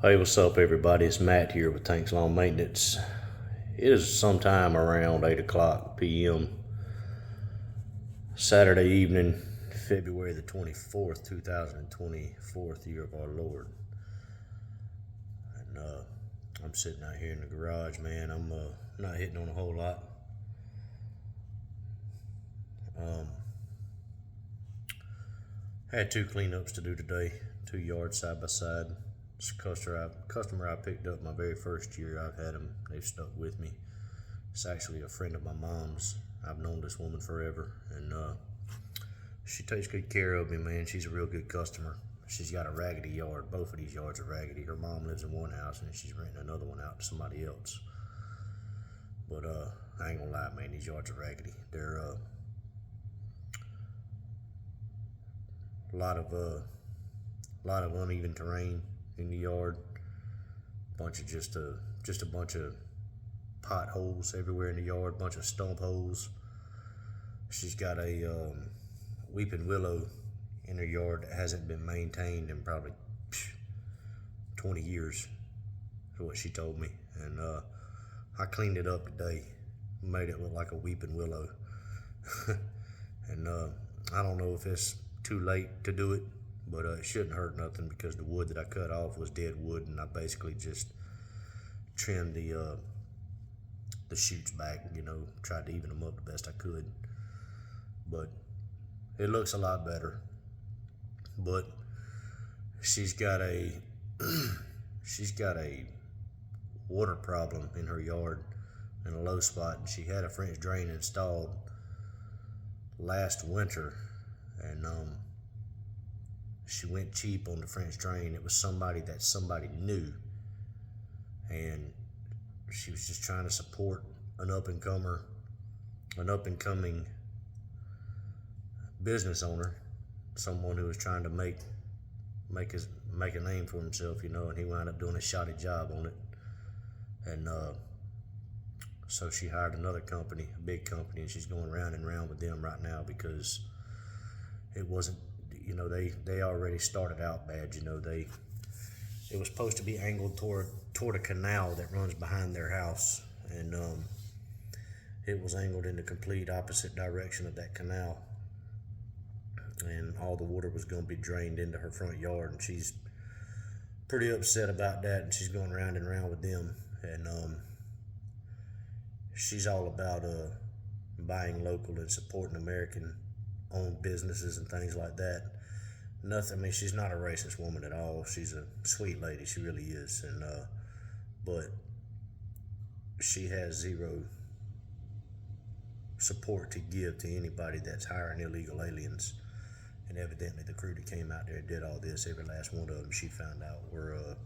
Hey, what's up, everybody? It's Matt here with Tanks Lawn Maintenance. It is sometime around 8 o'clock p.m. Saturday evening, February the 24th, 2024, year of our Lord. And I'm sitting out here in the garage, man. I'm not hitting on a whole lot. Had two cleanups to do today, 2 yards side by side. It's a customer I picked up my very first year. I've had them, they've stuck with me. It's actually a friend of my mom's. I've known this woman forever, and she takes good care of me, man. She's a real good customer. She's got a raggedy yard. Both of these yards are raggedy. Her mom lives in one house, and she's renting another one out to somebody else. But I ain't gonna lie, man. These yards are raggedy. They're a lot of uneven terrain in the yard. Just a bunch of potholes everywhere in the yard. Bunch of stump holes. She's got a weeping willow in her yard that hasn't been maintained in probably 20 years, is what she told me. And I cleaned it up today, made it look like a weeping willow. And I don't know if it's too late to do it, but it shouldn't hurt nothing because the wood that I cut off was dead wood, and I basically just trimmed the shoots back, tried to even them up the best I could. But it looks a lot better. But she's got a water problem in her yard in a low spot, and she had a French drain installed last winter, and she went cheap on the French drain. It was somebody that somebody knew, and she was just trying to support an up and coming business owner, someone who was trying to make a name for himself, and he wound up doing a shoddy job on it. And so she hired another company, a big company, and she's going round and round with them right now because it wasn't, they already started out bad. It was supposed to be angled toward a canal that runs behind their house, and it was angled in the complete opposite direction of that canal, and all the water was going to be drained into her front yard, and she's pretty upset about that, and she's going round and round with them. And she's all about buying local and supporting American owned businesses and things like that. She's not a racist woman at all. She's a sweet lady, she really is. And but she has zero support to give to anybody that's hiring illegal aliens. And evidently the crew that came out there and did all this, every last one of them, she found out were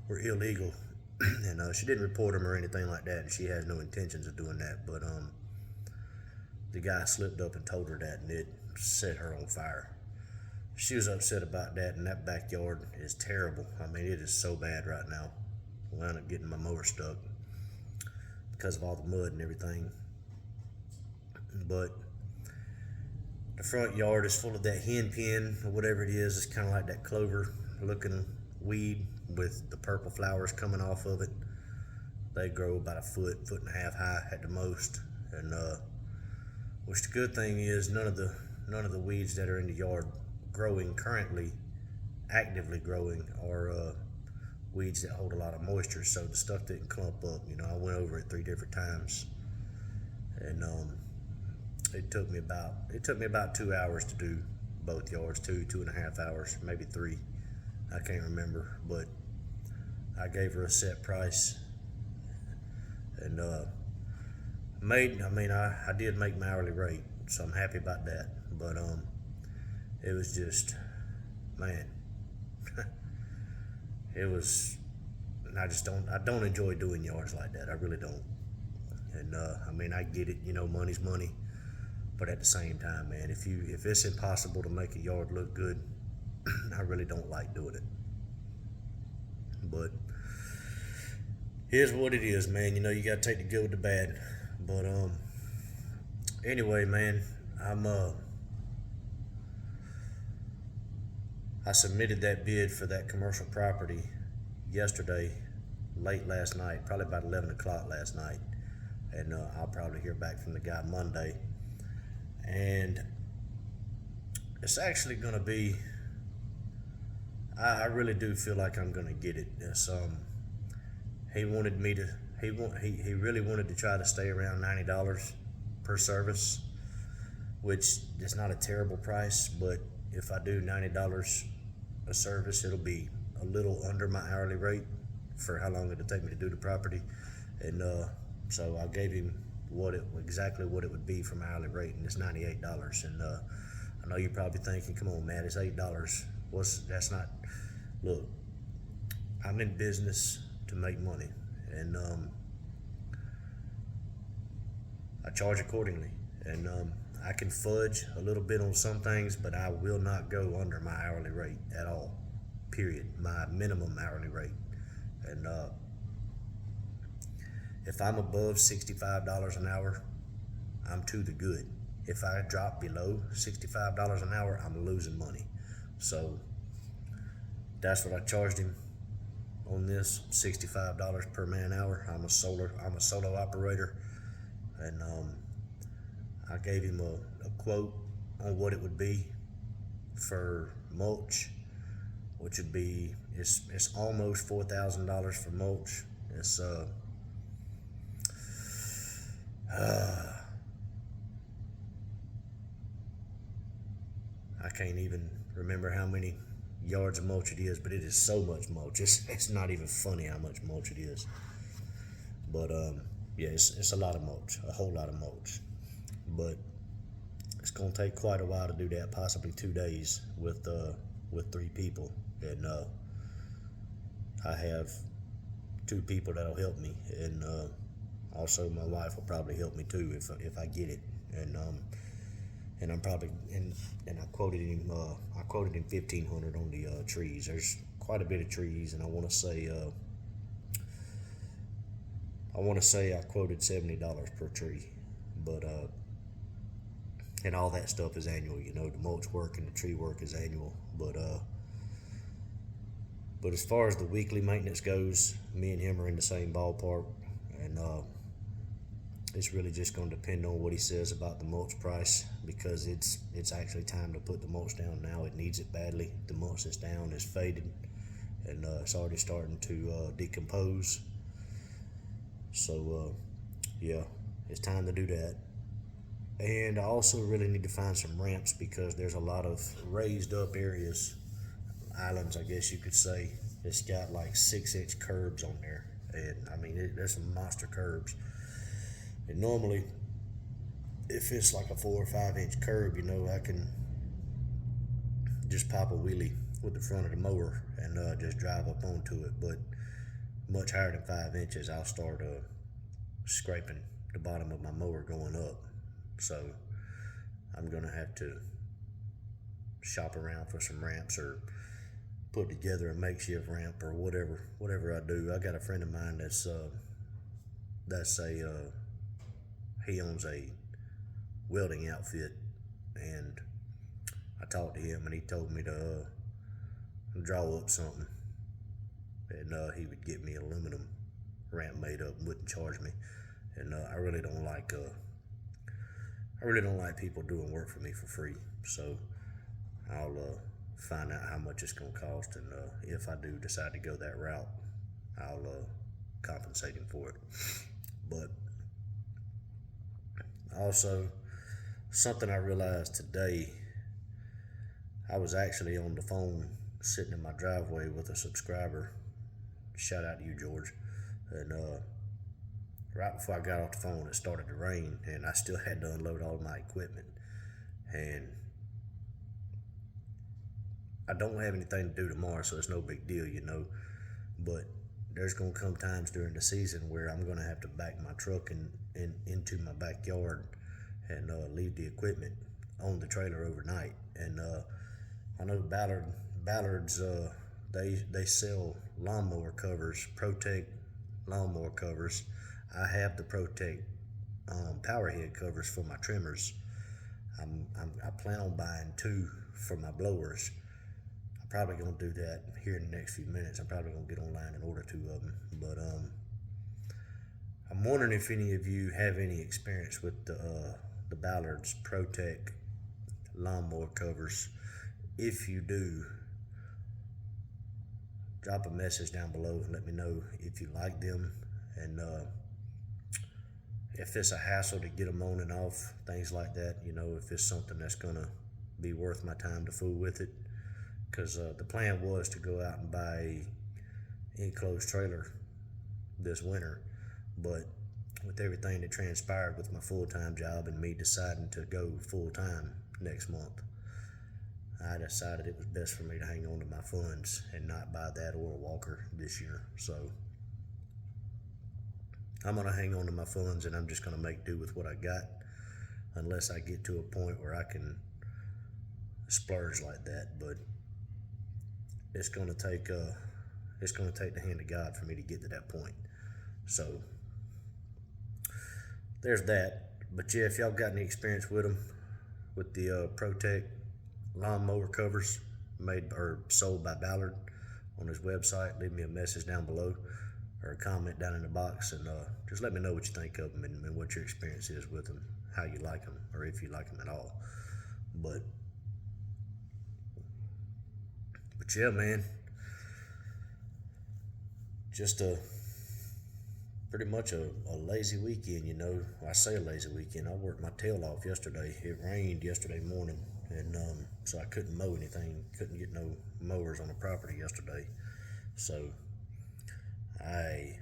illegal. And she didn't report them or anything like that, and she has no intentions of doing that. But the guy slipped up and told her that, and it set her on fire. She was upset about that, and that backyard is terrible. It is so bad right now. I wound up getting my mower stuck because of all the mud and everything. But the front yard is full of that hen pin or whatever it is. It's kind of like that clover looking weed with the purple flowers coming off of it. They grow about a foot and a half high at the most. And which the good thing is, none of the weeds that are in the yard actively growing, are weeds that hold a lot of moisture, so the stuff didn't clump up. I went over it 3 different times, and it took me about 2 hours to do both yards, 2.5 hours, maybe 3. I can't remember, but I gave her a set price, and I did make my hourly rate, so I'm happy about that. But it was just, man, it was. I don't enjoy doing yards like that. I really don't. And I get it. Money's money, but at the same time, man, if it's impossible to make a yard look good, I really don't like doing it. But here's what it is, man. You gotta take the good with the bad. But anyway, man, I submitted that bid for that commercial property yesterday, late last night, probably about 11 o'clock last night, and I'll probably hear back from the guy Monday. And it's actually going to be, I really do feel like I'm going to get it. It's, he wanted me to, he really wanted to try to stay around $90 per service, which is not a terrible price, but if I do $90 a service, it'll be a little under my hourly rate for how long it'll take me to do the property. And so I gave him exactly what it would be for my hourly rate, and it's $98. And I know you're probably thinking, come on, Matt, it's $8. That's not, look, I'm in business to make money, and I charge accordingly. And I can fudge a little bit on some things, but I will not go under my hourly rate at all, period, my minimum hourly rate. And if I'm above $65 an hour, I'm to the good. If I drop below $65 an hour, I'm losing money. So that's what I charged him on this, $65 per man hour. I'm a solo operator, and I gave him a quote on what it would be for mulch, which would be, it's almost $4,000 for mulch. It's I can't even remember how many yards of mulch it is, but it is so much mulch. It's not even funny how much mulch it is. But yeah, it's a lot of mulch, a whole lot of mulch. But it's gonna take quite a while to do that, possibly 2 days with 3 people. And I have 2 people that'll help me, and also my wife will probably help me too if I get it. And I'm probably, and I quoted him $1,500 on the trees. There's quite a bit of trees, and I want to say I quoted $70 per tree, but and all that stuff is annual. You know, the mulch work and the tree work is annual, but as far as the weekly maintenance goes, me and him are in the same ballpark, and it's really just going to depend on what he says about the mulch price, because it's actually time to put the mulch down now. It needs it badly. The mulch that's down is faded, and it's already starting to decompose. So yeah, it's time to do that. And I also really need to find some ramps, because there's a lot of raised up areas, islands I guess you could say. It's got like 6-inch curbs on there, and I mean there's some monster curbs. And normally, if it's like a 4 or 5-inch curb, you know, I can just pop a wheelie with the front of the mower and just drive up onto it. But much higher than 5 inches, I'll start scraping the bottom of my mower going up. So I'm gonna have to shop around for some ramps, or put together a makeshift ramp, or whatever I do. I got a friend of mine he owns a welding outfit, and I talked to him, and he told me to draw up something, and he would get me an aluminum ramp made up and wouldn't charge me. And I really don't like people doing work for me for free. So I'll find out how much it's gonna cost, and if I do decide to go that route, I'll compensate him for it. But also, something I realized today, I was actually on the phone sitting in my driveway with a subscriber. Shout out to you, George. And right before I got off the phone, it started to rain, and I still had to unload all my equipment. And I don't have anything to do tomorrow, so it's no big deal, you know. But there's gonna come times during the season where I'm gonna have to back my truck into my backyard and leave the equipment on the trailer overnight. And I know Ballard's they sell lawnmower covers, Protect lawnmower covers. I have the Protect power head covers for my trimmers. I plan on buying 2 for my blowers. I probably gonna do that here in the next few minutes. I'm probably gonna get online and order 2 of them. But I'm wondering if any of you have any experience with the Ballard's Protect lawnmower covers. If you do, drop a message down below and let me know if you like them, and if it's a hassle to get them on and off, things like that. If it's something that's gonna be worth my time to fool with it, because the plan was to go out and buy a enclosed trailer this winter, but with everything that transpired with my full-time job and me deciding to go full-time next month, I decided it was best for me to hang on to my funds and not buy that or a walker this year. So I'm gonna hang on to my funds, and I'm just gonna make do with what I got, unless I get to a point where I can splurge like that. But it's gonna take the hand of God for me to get to that point. So there's that. But yeah, if y'all got any experience with them, with the Protect lawnmower covers made or sold by Ballard on his website, leave me a message down below or a comment down in the box, and just let me know what you think of them, and what your experience is with them, how you like them, or if you like them at all. But yeah, man, just pretty much a lazy weekend. I say a lazy weekend. I worked my tail off yesterday. It rained yesterday morning, and so I couldn't mow anything, couldn't get no mowers on the property yesterday. So I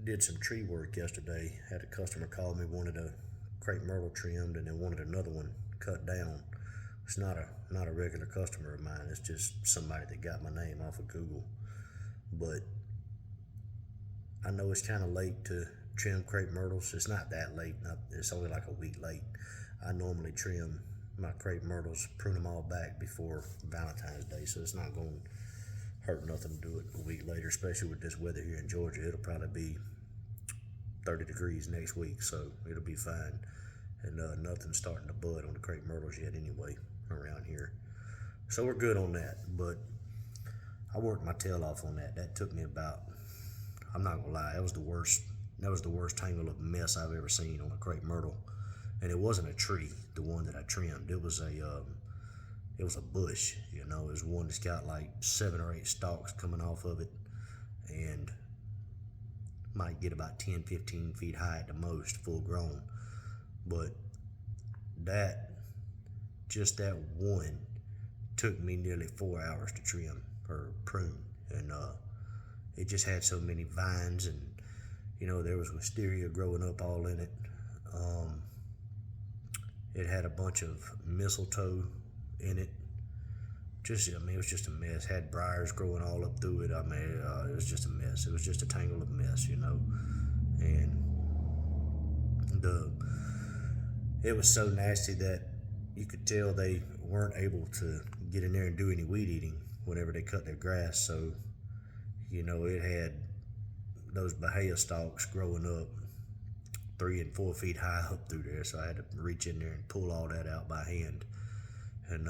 did some tree work yesterday. Had a customer call me, wanted a crepe myrtle trimmed, and then wanted another one cut down. It's not a regular customer of mine. It's just somebody that got my name off of Google. But I know it's kind of late to trim crepe myrtles. It's not that late. It's only like a week late. I normally trim my crepe myrtles, prune them all back before Valentine's Day, so it's not going to hurt nothing to do it a week later, especially with this weather here in Georgia. It'll probably be 30 degrees next week, so it'll be fine. And nothing's starting to bud on the crepe myrtles yet anyway around here. So we're good on that. But I worked my tail off on that. That took me about, I'm not gonna lie, that was the worst tangle of mess I've ever seen on a crepe myrtle. And it wasn't a tree, the one that I trimmed. It was a bush. It was one that's got like 7 or 8 stalks coming off of it, and might get about 10-15 feet high at the most, full grown. But just that one took me nearly 4 hours to trim or prune, and it just had so many vines, and there was wisteria growing up all in it. It had a bunch of mistletoe in it. It was just a mess. Had briars growing all up through it. It was just a mess. It was just a tangle of mess, and it was so nasty that you could tell they weren't able to get in there and do any weed eating whenever they cut their grass. So, it had those bahia stalks growing up 3 and 4 feet high up through there. So I had to reach in there and pull all that out by hand. And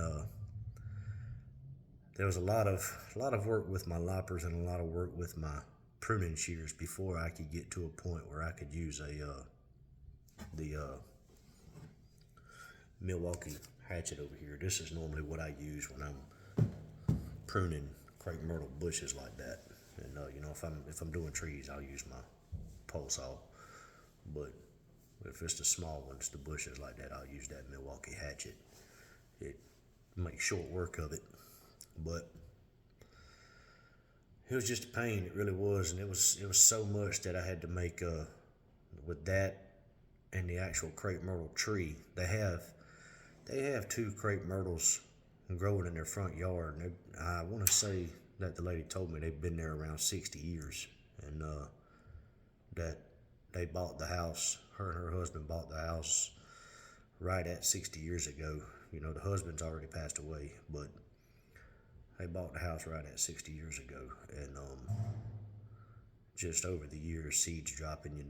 there was a lot of work with my loppers and a lot of work with my pruning shears before I could get to a point where I could use the Milwaukee hatchet over here. This is normally what I use when I'm pruning crepe myrtle bushes like that. And if I'm doing trees, I'll use my pole saw. But if it's the small ones, the bushes like that, I'll use that Milwaukee hatchet. It makes short work of it, but it was just a pain. It really was, and it was so much that I had to make with that and the actual crepe myrtle tree. They have 2 crepe myrtles growing in their front yard, and I want to say that the lady told me they've been there around 60 years, and that they bought the house. Her and her husband bought the house right at 60 years ago. The husband's already passed away, but they bought the house right at 60 years ago, and just over the years, seeds dropping.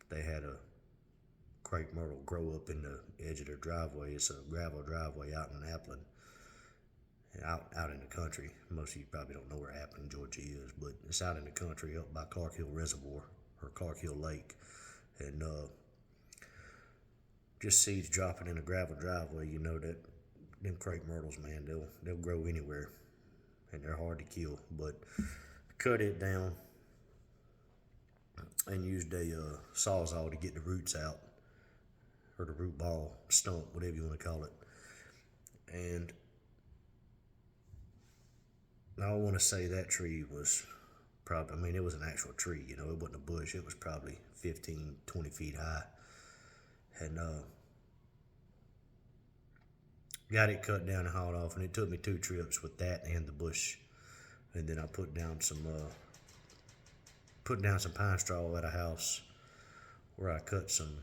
They had a crepe myrtle grow up in the edge of their driveway. It's a gravel driveway out in Appleton, out in the country. Most of you probably don't know where Appling, Georgia is, but it's out in the country up by Clark Hill Reservoir or Clark Hill Lake. And just seeds dropping in a gravel driveway, you know that them crepe myrtles, man, they'll grow anywhere, and they're hard to kill. But cut it down and used a sawzall to get the roots out, or the root ball, stump, whatever you want to call it. And I want to say that tree was probably, I mean, it was an actual tree, you know, it wasn't a bush. It was probably 15, 20 feet high. And got it cut down and hauled off, and it took me 2 trips with that and the bush. And then I put down some pine straw at a house where I cut some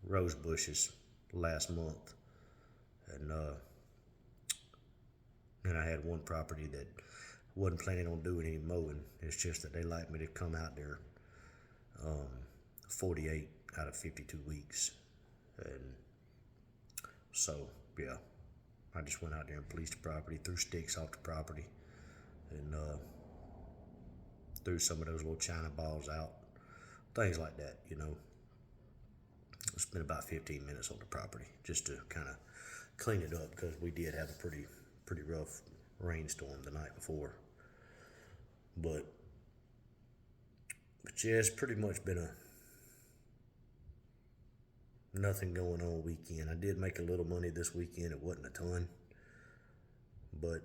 rose bushes last month. And then I had one property that wasn't planning on doing any mowing. It's just that they like me to come out there 48 out of 52 weeks. And so, yeah, I just went out there and policed the property, threw sticks off the property, and threw some of those little China balls out, things like that, you know. I spent about 15 minutes on the property just to kind of clean it up, because we did have a pretty rough rainstorm the night before. But yeah, it's pretty much been nothing going on weekend. I did make a little money this weekend. It wasn't a ton, but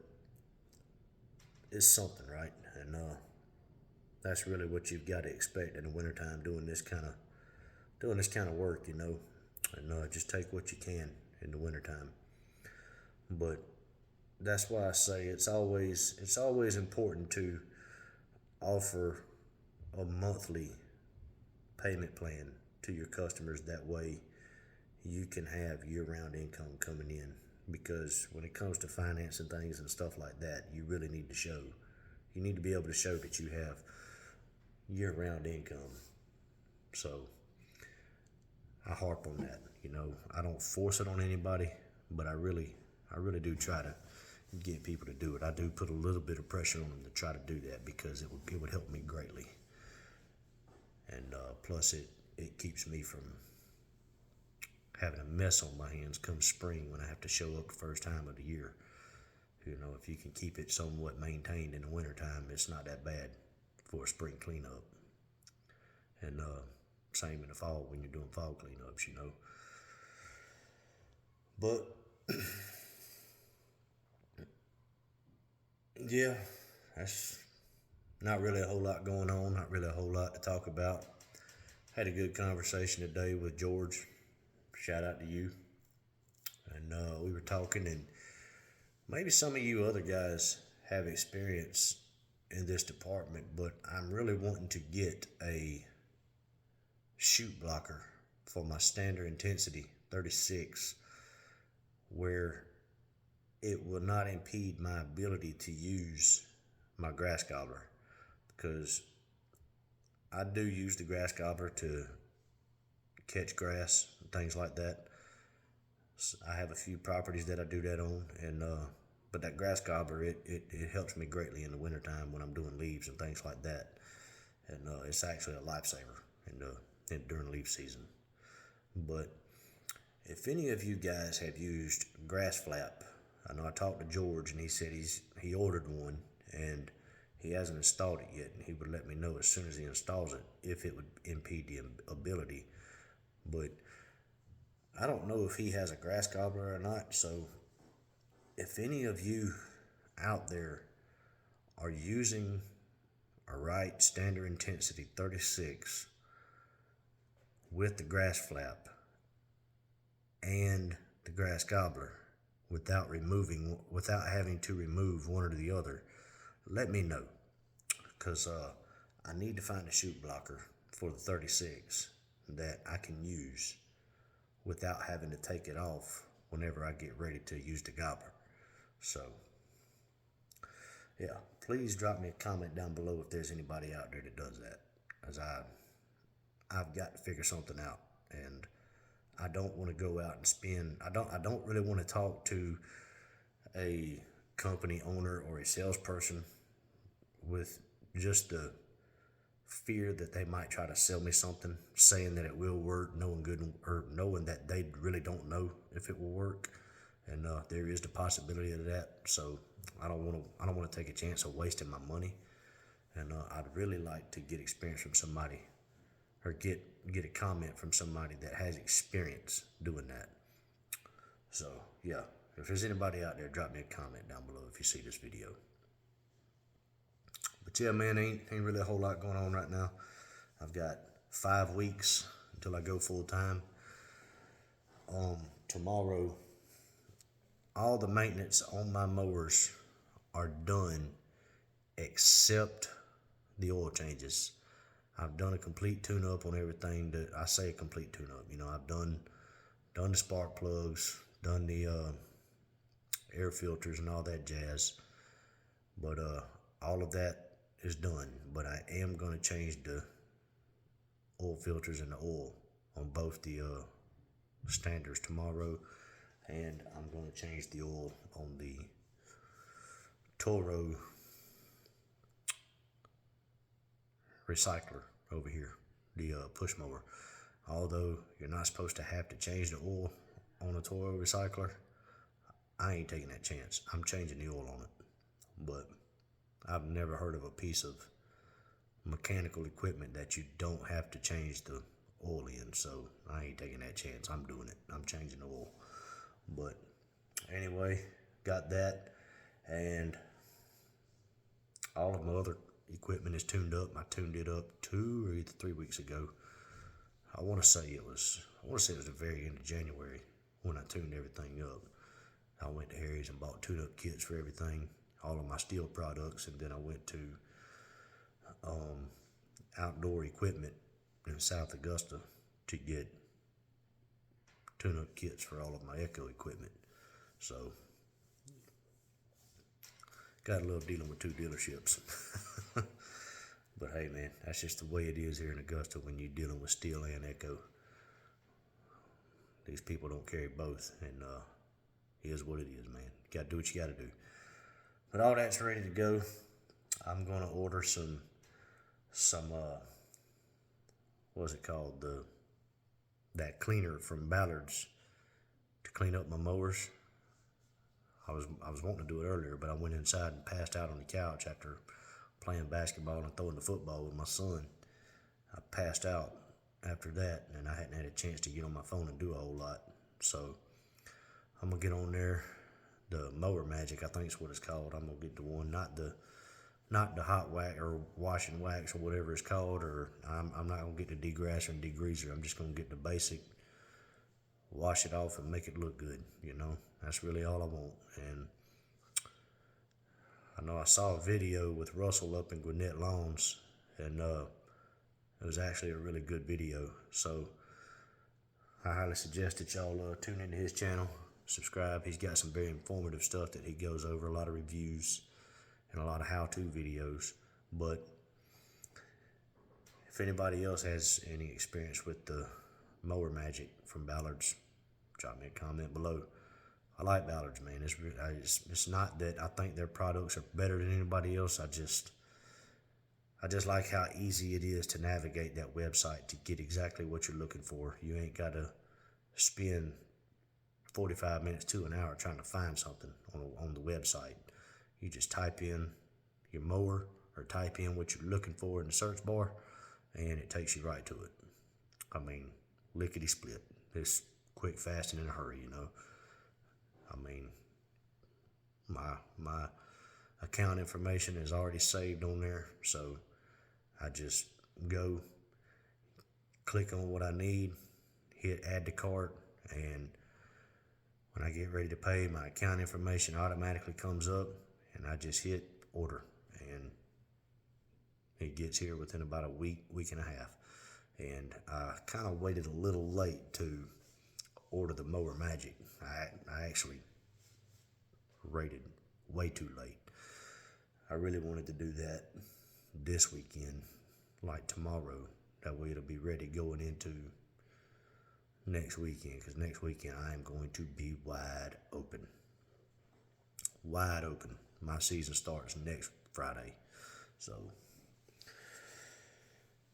it's something, right? And that's really what you've got to expect in the wintertime, doing this kind of work, you know. And just take what you can in the wintertime. But that's why I say it's always important to offer a monthly payment plan to your customers. That way you can have year-round income coming in, because when it comes to financing things and stuff like that, you really need to be able to show that you have year-round income. So I harp on that, you know. I don't force it on anybody, but I really do try to get people to do it. I do put a little bit of pressure on them to try to do that, because it would help me greatly. And plus it keeps me from having a mess on my hands come spring when I have to show up the first time of the year. You know, if you can keep it somewhat maintained in the wintertime, it's not that bad for a spring cleanup. And same in the fall when you're doing fall cleanups, you know. But yeah, that's not really a whole lot going on, not really a whole lot to talk about. Had a good conversation today with George. Shout out to you. And we were talking, and maybe some of you other guys have experience in this department, but I'm really wanting to get a shoot blocker for my standard intensity 36 where it will not impede my ability to use my grass gobbler, because I do use the grass gobbler to catch grass and things like that. So I have a few properties that I do that on, and but that grass gobbler, it helps me greatly in the wintertime when I'm doing leaves and things like that. And it's actually a lifesaver during leaf season. But if any of you guys have used grass flap, I know I talked to George, and he said he ordered one, and he hasn't installed it yet, and he would let me know as soon as he installs it if it would impede the ability. But I don't know if he has a grass gobbler or not, so if any of you out there are using a right standard intensity 36 with the grass flap and the grass gobbler without having to remove one or the other, let me know, because I need to find a shoot blocker for the 36 that I can use without having to take it off whenever I get ready to use the gobbler. So yeah, please drop me a comment down below if there's anybody out there that does that, as I've got to figure something out, and I don't want to go out and spend. I don't really want to talk to a company owner or a salesperson with just the fear that they might try to sell me something, saying that it will work, knowing that they really don't know if it will work, and there is the possibility of that. So I don't want to take a chance of wasting my money, and I'd really like to get experience from somebody, or get a comment from somebody that has experience doing that. So yeah, if there's anybody out there, drop me a comment down below if you see this video. But yeah, man, ain't really a whole lot going on right now. I've got 5 weeks until I go full time. Tomorrow, all the maintenance on my mowers are done except the oil changes. I've done a complete tune-up on everything. That I say a complete tune-up. You know, I've done the spark plugs, done the air filters and all that jazz. But all of that is done. But I am going to change the oil filters and the oil on both the standards tomorrow, and I'm going to change the oil on the Toro recycler over here, the push mower. Although you're not supposed to have to change the oil on a Toro recycler, I ain't taking that chance. I'm changing the oil on it. But I've never heard of a piece of mechanical equipment that you don't have to change the oil in, so I ain't taking that chance. I'm doing it. I'm changing the oil. But anyway, got that, and all of my other equipment is tuned up. I tuned it up 2 or either 3 weeks ago. I want to say it was the very end of January when I tuned everything up. I went to Harry's and bought tune-up kits for everything, all of my steel products, and then I went to outdoor equipment in South Augusta to get tune-up kits for all of my Echo equipment. So got a little dealing with 2 dealerships. But hey, man, that's just the way it is here in Augusta when you're dealing with Stihl and Echo. These people don't carry both, and it is what it is, man. You gotta do what you gotta do. But all that's ready to go. I'm gonna order some what's it called, that cleaner from Ballard's to clean up my mowers. I was wanting to do it earlier, but I went inside and passed out on the couch after playing basketball and throwing the football with my son. I passed out after that, and I hadn't had a chance to get on my phone and do a whole lot. So I'm gonna get on there. The Mower Magic, I think is what it's called. I'm gonna get the one, not the hot wax or wash and wax or whatever it's called, or I'm not gonna get the degrasser and degreaser. I'm just gonna get the basic, wash it off and make it look good. You know, that's really all I want. And I know I saw a video with Russell up in Gwinnett Lawns, and it was actually a really good video. So I highly suggest that y'all tune into his channel, subscribe. He's got some very informative stuff that he goes over, a lot of reviews and a lot of how-to videos. But if anybody else has any experience with the Mower Magic from Ballard's, drop me a comment below. I like Ballard's, man. It's not that I think their products are better than anybody else. I just like how easy it is to navigate that website to get exactly what you're looking for. You ain't got to spend 45 minutes to an hour trying to find something on the website. You just type in your mower or type in what you're looking for in the search bar, and it takes you right to it. I mean, lickety split. It's quick, fast, and in a hurry, you know. I mean, my account information is already saved on there, so I just go click on what I need, hit add to cart, and when I get ready to pay, my account information automatically comes up, and I just hit order, and it gets here within about a week and a half. And I kind of waited a little late to order the Mower Magic. I actually rated way too late. I really wanted to do that this weekend, like tomorrow. That way it'll be ready going into next weekend, because next weekend I am going to be wide open. wide open. My season starts next Friday. So,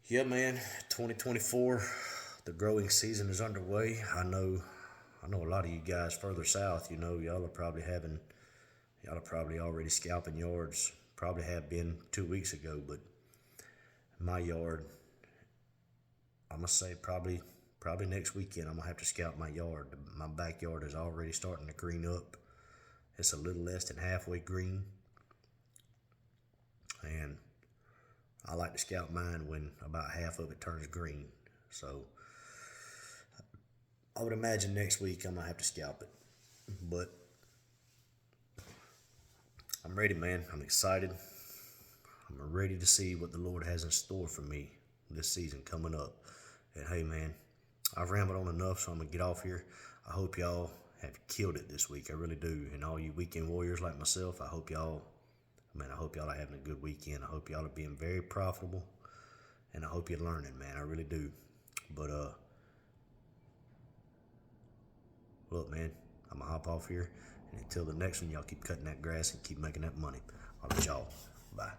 yeah, man, 2024, the growing season is underway. I know a lot of you guys further south, y'all are probably already scalping yards. Probably have been 2 weeks ago, but my yard, I'm gonna say probably next weekend I'm gonna have to scalp my yard. My backyard is already starting to green up. It's a little less than halfway green, and I like to scalp mine when about half of it turns green. So I would imagine next week I'm gonna have to scalp it, but I'm ready, man. I'm excited. I'm ready to see what the Lord has in store for me this season coming up. And hey, man, I've rambled on enough, so I'm gonna get off here. I hope y'all have killed it this week. I really do. And all you weekend warriors like myself, I hope y'all are having a good weekend. I hope y'all are being very profitable, and I hope you're learning, man. I really do. But look, man, I'm gonna hop off here, and until the next one, y'all keep cutting that grass and keep making that money. I'll let y'all. Bye.